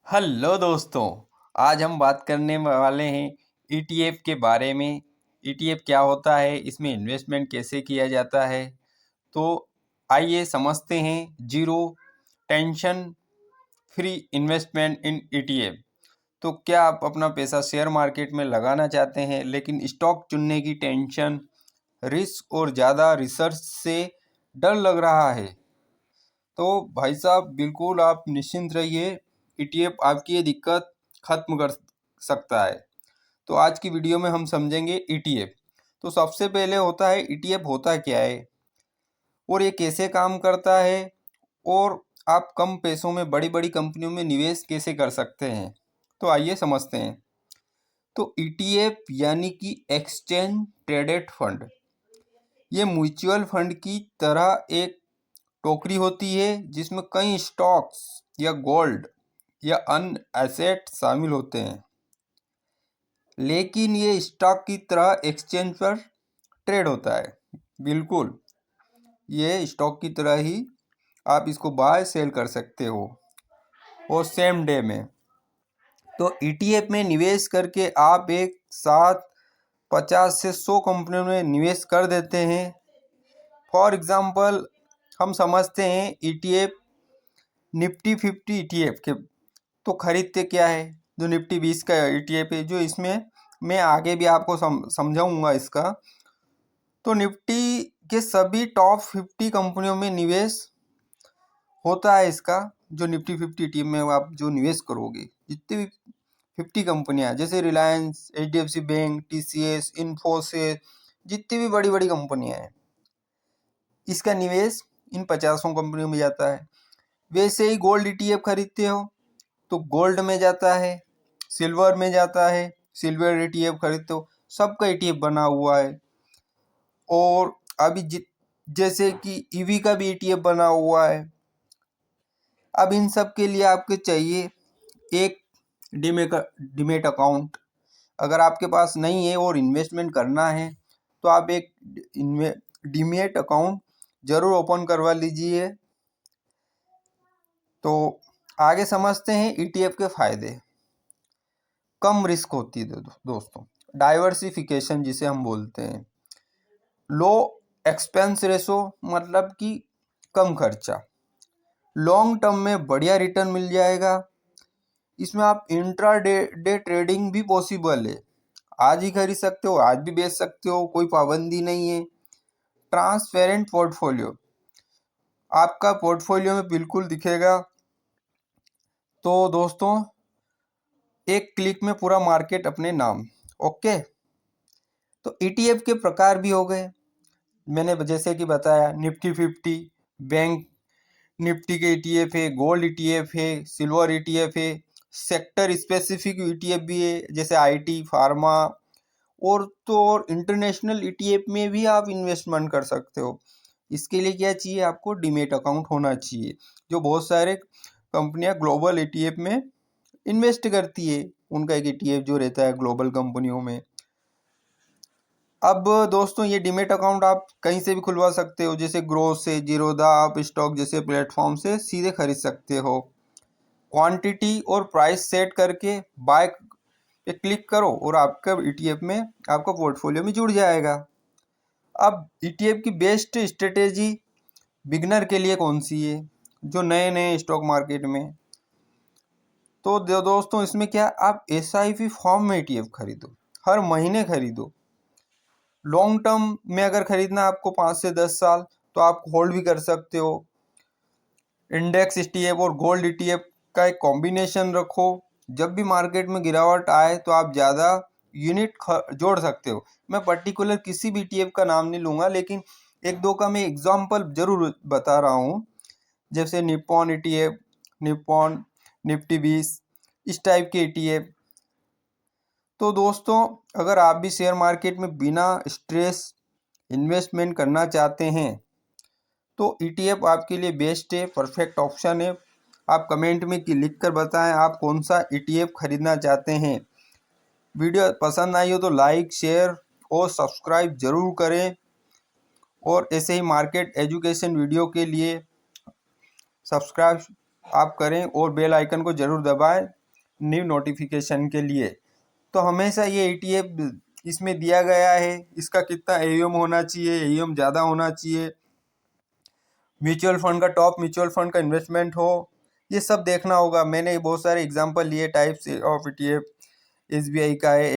Hello दोस्तों। आज हम बात करने वाले हैं ईटीएफ के बारे में। ईटीएफ क्या होता है, इसमें इन्वेस्टमेंट कैसे किया जाता है। तो आइए समझते हैं जीरो टेंशन फ्री इन्वेस्टमेंट इन ईटीएफ। तो क्या आप अपना पैसा शेयर मार्केट में लगाना चाहते हैं लेकिन स्टॉक चुनने की टेंशन, रिस्क और ज़्यादा रिसर्च से डर लग रहा है? तो भाई साहब बिल्कुल आप निश्चिंत रहिए, ईटीएफ आपकी ये दिक्कत खत्म कर सकता है। तो आज की वीडियो में हम समझेंगे ईटीएफ। तो सबसे पहले होता है ईटीएफ होता क्या है और ये कैसे काम करता है, और आप कम पैसों में बड़ी बड़ी कंपनियों में निवेश कैसे कर सकते हैं। तो आइए समझते हैं। तो ईटीएफ यानी कि एक्सचेंज ट्रेडेड फंड, ये म्यूचुअल फंड की तरह एक टोकरी होती है जिसमें कई स्टॉक्स या गोल्ड या अन्य एसेट शामिल होते हैं, लेकिन ये स्टॉक की तरह एक्सचेंज पर ट्रेड होता है। बिल्कुल, ये स्टॉक की तरह ही आप इसको बाय सेल कर सकते हो और सेम डे में। तो ईटीएफ में निवेश करके आप एक साथ 50 से 100 कंपनियों में निवेश कर देते हैं। फॉर एग्जांपल हम समझते हैं ईटीएफ निफ्टी 50 ईटीएफ के। तो खरीदते क्या है, जो निफ्टी 20 का ईटीएफ है, जो इसमें मैं आगे भी आपको समझाऊंगा इसका। तो निफ्टी के सभी टॉप 50 कंपनियों में निवेश होता है इसका। जो निफ्टी 50 ईटीएफ में आप जो निवेश करोगे, जितनी भी 50 कंपनियां जैसे Reliance, HDFC bank, TCS, Infosys, जितनी भी बड़ी बड़ी कंपनियां हैं, इसका निवेश इन 50 कंपनियों में जाता है। वैसे ही गोल्ड ईटीएफ खरीदते हो तो गोल्ड में जाता है, सिल्वर में जाता है, सिल्वर ईटीएफ खरीदते हो, सबका ईटीएफ बना हुआ है। और अभी जैसे कि ईवी का भी ईटीएफ बना हुआ है। अब इन सब के लिए आपको चाहिए एक डीमेट अकाउंट। अगर आपके पास नहीं है और इन्वेस्टमेंट करना है तो आप एक डीमेट अकाउंट ज़रूर ओपन करवा लीजिए। तो आगे समझते हैं ईटीएफ के फ़ायदे। कम रिस्क होती है दोस्तों, डाइवर्सिफिकेशन जिसे हम बोलते हैं। लो एक्सपेंस रेशो, मतलब कि कम खर्चा। लॉन्ग टर्म में बढ़िया रिटर्न मिल जाएगा। इसमें आप इंट्रा डे ट्रेडिंग भी पॉसिबल है। आज ही खरीद सकते हो, आज भी बेच सकते हो, कोई पाबंदी नहीं है। ट्रांसपेरेंट पोर्टफोलियो, आपका पोर्टफोलियो में बिल्कुल दिखेगा। तो दोस्तों एक क्लिक में पूरा मार्केट अपने नाम। ओके, तो ईटीएफ के प्रकार भी हो गए। मैंने जैसे कि बताया निफ्टी 50 बैंक निफ्टी के ईटीएफ है, गोल्ड ईटीएफ है, सिल्वर ईटीएफ है, सेक्टर स्पेसिफिक ईटीएफ भी है जैसे आईटी, फार्मा। और तो और इंटरनेशनल ईटीएफ में भी आप इन्वेस्टमेंट कर सकते हो। इसके लिए क्या चाहिए, आपको डीमेट अकाउंट होना चाहिए। जो बहुत सारे कंपनियां ग्लोबल ईटीएफ में इन्वेस्ट करती है, उनका एक ईटीएफ जो रहता है ग्लोबल कंपनियों में। अब दोस्तों ये डीमेट अकाउंट आप कहीं से भी खुलवा सकते हो, जैसे ग्रो से, जीरोधा, आप स्टॉक जैसे प्लेटफॉर्म से सीधे खरीद सकते हो। क्वांटिटी और प्राइस सेट करके बाय पे क्लिक करो और आपका ईटीएफ में, आपका पोर्टफोलियो में जुड़ जाएगा। अब ईटीएफ की बेस्ट स्ट्रेटेजी बिगनर के लिए कौन सी है, जो नए नए स्टॉक मार्केट में? तो दोस्तों इसमें क्या, आप एसआईपी फॉर्म में ईटीएफ खरीदो, हर महीने खरीदो। लॉन्ग टर्म में अगर खरीदना है आपको 5 से 10 साल, तो आप होल्ड भी कर सकते हो। इंडेक्स ईटीएफ और गोल्ड ईटीएफ का एक कॉम्बिनेशन रखो। जब भी मार्केट में गिरावट आए तो आप ज़्यादा यूनिट जोड़ सकते हो। मैं पर्टिकुलर किसी भी ईटीएफ का नाम नहीं लूँगा, लेकिन एक दो का मैं एग्जांपल जरूर बता रहा हूँ। जैसे निप्पॉन ईटीएफ, निप्पॉन निफ्टी 20, इस टाइप के ईटीएफ। तो दोस्तों अगर आप भी शेयर मार्केट में बिना स्ट्रेस इन्वेस्टमेंट करना चाहते हैं तो ईटीएफ आपके लिए बेस्ट है, परफेक्ट ऑप्शन है। आप कमेंट में लिख कर बताएं आप कौन सा ईटीएफ खरीदना चाहते हैं। वीडियो पसंद आई हो तो लाइक, शेयर और सब्सक्राइब ज़रूर करें। और ऐसे ही मार्केट एजुकेशन वीडियो के लिए सब्सक्राइब आप करें और बेल आइकन को ज़रूर दबाएं न्यू नोटिफिकेशन के लिए। तो हमेशा ये ETF इसमें दिया गया है, इसका कितना AUM होना चाहिए, AUM ज़्यादा होना चाहिए, म्यूचुअल फंड का टॉप म्यूचुअल फंड का इन्वेस्टमेंट हो, ये सब देखना होगा। मैंने बहुत सारे एग्जांपल लिए टाइप्स ऑफ ETF, SBI का है,